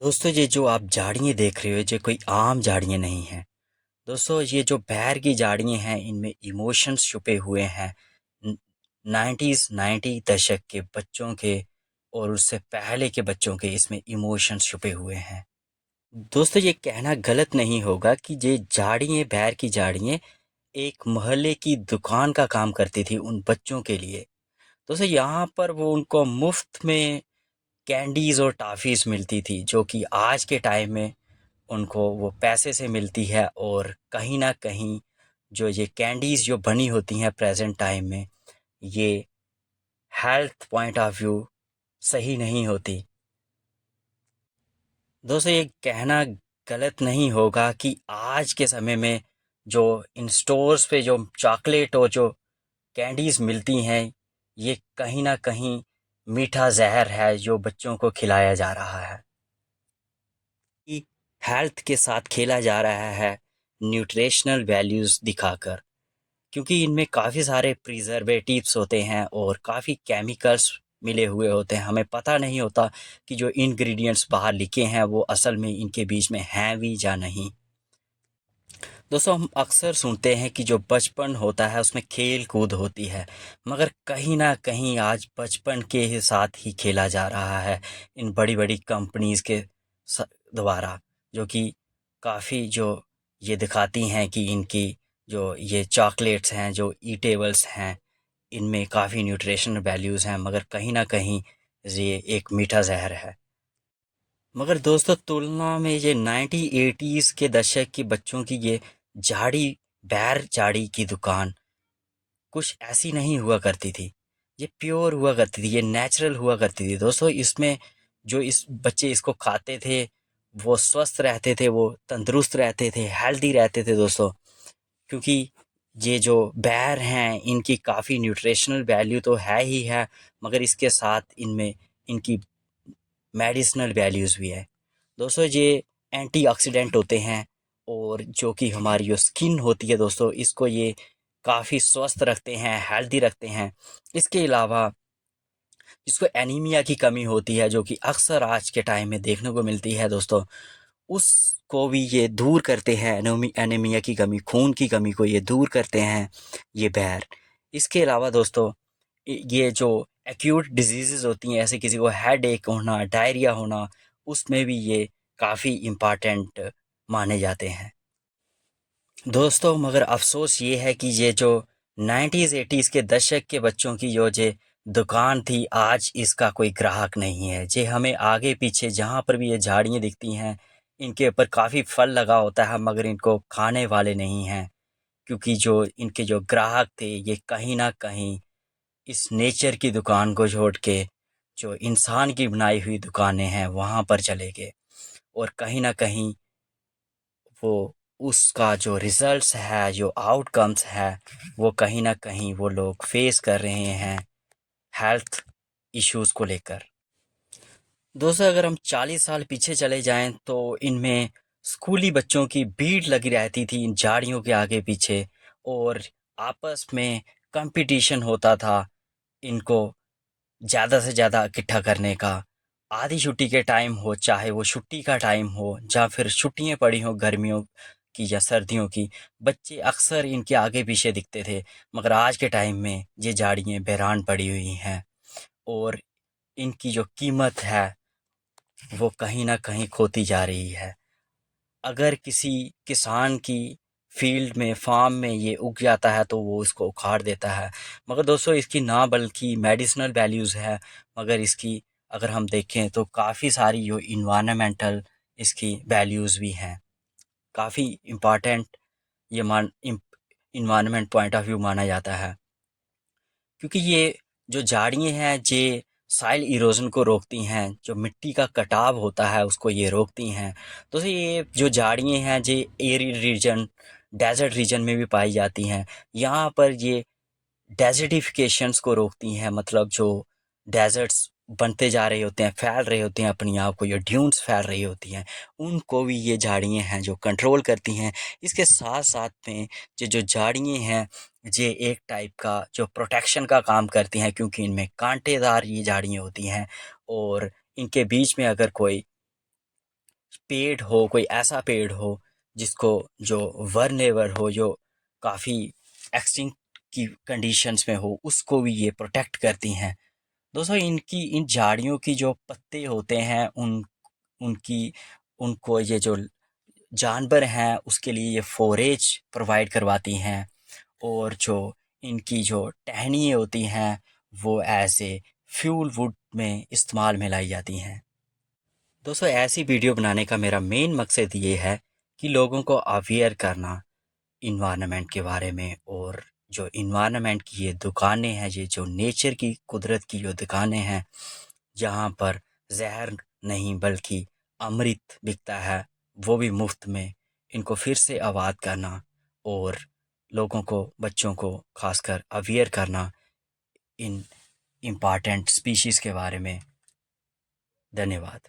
दोस्तों ये जो आप झाड़ियाँ देख रहे हो ये कोई आम झाड़ियाँ नहीं हैं। दोस्तों ये जो बैर की झाड़ियाँ हैं इनमें इमोशंस छुपे हुए हैं। 90 दशक के बच्चों के और उससे पहले के बच्चों के इसमें इमोशंस छुपे हुए हैं। दोस्तों ये कहना गलत नहीं होगा कि ये झाड़ियाँ बैर की झाड़ियाँ एक मोहल्ले की दुकान का काम करती थी उन बच्चों के लिए। दोस्तों यहाँ पर वो उनको मुफ्त में कैंडीज़ और टॉफ़ीज़ मिलती थी जो कि आज के टाइम में उनको वो पैसे से मिलती है। और कहीं न कहीं जो ये कैंडीज़ जो बनी होती हैं प्रेज़ेंट टाइम में, ये हेल्थ पॉइंट ऑफ व्यू सही नहीं होती। दोस्तों ये कहना गलत नहीं होगा कि आज के समय में जो इन स्टोर्स पे जो चॉकलेट और जो कैंडीज़ मिलती हैं, ये कहीं न कहीं मीठा ज़हर है जो बच्चों को खिलाया जा रहा है। कि हेल्थ के साथ खेला जा रहा है न्यूट्रिशनल वैल्यूज़ दिखाकर, क्योंकि इनमें काफ़ी सारे प्रिजर्वेटिव्स होते हैं और काफ़ी केमिकल्स मिले हुए होते हैं। हमें पता नहीं होता कि जो इंग्रेडिएंट्स बाहर लिखे हैं वो असल में इनके बीच में हैं भी या नहीं। दोस्तों हम अक्सर सुनते हैं कि जो बचपन होता है उसमें खेल कूद होती है, मगर कहीं ना कहीं आज बचपन के ही साथ ही खेला जा रहा है इन बड़ी बड़ी कंपनीज के स- द्वारा, जो कि काफ़ी जो ये दिखाती हैं कि इनकी जो ये चॉकलेट्स हैं जो ईटेबल्स हैं इनमें काफ़ी न्यूट्रिशनल वैल्यूज़ हैं, मगर कहीं ना कहीं ये एक मीठा जहर है। मगर दोस्तों तुलना में ये 1980s के दशक के बच्चों की ये झाड़ी बैर झाड़ी की दुकान कुछ ऐसी नहीं हुआ करती थी। ये प्योर हुआ करती थी, ये नेचुरल हुआ करती थी। दोस्तों इसमें जो इस बच्चे इसको खाते थे वो स्वस्थ रहते थे, वो तंदुरुस्त रहते थे, हेल्दी रहते थे दोस्तों। क्योंकि ये जो बैर हैं इनकी काफ़ी न्यूट्रिशनल वैल्यू तो है ही है, मगर इसके साथ इनमें इनकी मेडिसिनल वैल्यूज़ भी है। दोस्तों ये एंटीऑक्सीडेंट होते हैं और जो कि हमारी जो स्किन होती है दोस्तों इसको ये काफ़ी स्वस्थ रखते हैं, हेल्दी रखते हैं। इसके अलावा जिसको एनीमिया की कमी होती है जो कि अक्सर आज के टाइम में देखने को मिलती है दोस्तों, उसको भी ये दूर करते हैं। एनीमिया की कमी, खून की कमी को ये दूर करते हैं ये बैर। इसके अलावा दोस्तों ये जो एक्यूट डिजीज़ेज़ होती हैं, ऐसे किसी को हेडेक होना, डायरिया होना, उसमें भी ये काफ़ी इम्पोर्टेंट माने जाते हैं। दोस्तों मगर अफ़सोस ये है कि ये जो 90s 80s के दशक के बच्चों की जो ये दुकान थी, आज इसका कोई ग्राहक नहीं है। ये हमें आगे पीछे जहाँ पर भी ये झाड़ियाँ दिखती हैं, इनके ऊपर काफ़ी फल लगा होता है मगर इनको खाने वाले नहीं हैं। क्योंकि जो इनके जो ग्राहक थे ये कहीं न कहीं इस नेचर की दुकान को छोड़ के जो इंसान की बनाई हुई दुकानें हैं वहाँ पर चले गए। और कहीं न कहीं वो उसका जो रिजल्ट्स है, जो आउटकम्स है, वो कहीं न कहीं वो लोग फेस कर रहे हैं हेल्थ इश्यूज को लेकर। दोस्तों अगर हम 40 साल पीछे चले जाएं तो इनमें स्कूली बच्चों की भीड़ लगी रहती थी इन झाड़ियों के आगे पीछे, और आपस में कंपटीशन होता था इनको ज़्यादा से ज़्यादा इकट्ठा करने का। आधी छुट्टी के टाइम हो, चाहे वो छुट्टी का टाइम हो या फिर छुट्टियां पड़ी हो गर्मियों की या सर्दियों की, बच्चे अक्सर इनके आगे पीछे दिखते थे। मगर आज के टाइम में ये झाड़ियाँ बहरान पड़ी हुई हैं और इनकी जो कीमत है वो कहीं ना कहीं खोती जा रही है। अगर किसी किसान की फील्ड में, फार्म में ये उग जाता है तो वो इसको उखाड़ देता है। मगर दोस्तों इसकी ना बल्कि मेडिसिनल वैल्यूज़ है, मगर इसकी अगर हम देखें तो काफ़ी सारी जो इन्वायरमेंटल इसकी वैल्यूज़ भी हैं। काफ़ी इम्पॉर्टेंट ये मान इन्वायरमेंट पॉइंट ऑफ व्यू माना जाता है, क्योंकि ये जो झाड़ियाँ हैं ये सॉइल इरोजन को रोकती हैं, जो मिट्टी का कटाव होता है उसको ये रोकती हैं। तो ये जो झाड़ियाँ हैं ये एरिड रीजन, डेजर्ट रीजन में भी पाई जाती हैं। यहाँ पर ये डेजर्टिफिकेशंस को रोकती हैं, मतलब जो डेजर्ट्स बनते जा रहे होते हैं, फैल रहे होते हैं अपनी आप को, ये ड्यून्स फैल रही होती हैं, उनको भी ये झाड़ियाँ हैं जो कंट्रोल करती हैं। इसके साथ साथ में ये जो झाड़ियाँ हैं ये एक टाइप का जो प्रोटेक्शन का काम करती हैं, क्योंकि इनमें कांटेदार ये झाड़ियाँ होती हैं और इनके बीच में अगर कोई पेड़ हो, कोई ऐसा पेड़ हो जिसको जो वर्नेवर हो, जो काफ़ी एक्सटिंक्ट की कंडीशंस में हो, उसको भी ये प्रोटेक्ट करती हैं। दोस्तों इन झाड़ियों की जो पत्ते होते हैं उनकी उनको ये जो जानवर हैं उसके लिए ये फोरेज प्रोवाइड करवाती हैं, और जो इनकी जो टहनियाँ होती हैं वो एज ए फ्यूल वुड में इस्तेमाल में लाई जाती हैं। दोस्तों ऐसी वीडियो बनाने का मेरा मेन मकसद ये है कि लोगों को अवेयर करना इन्वायरमेंट के बारे में, और जो इन्वायरमेंट की ये दुकानें हैं, ये जो नेचर की कुदरत की जो दुकानें हैं जहाँ पर जहर नहीं बल्कि अमृत बिकता है, वो भी मुफ्त में, इनको फिर से आबाद करना और लोगों को, बच्चों को खासकर अवेयर करना इन इम्पॉर्टेंट स्पीशीज़ के बारे में। धन्यवाद।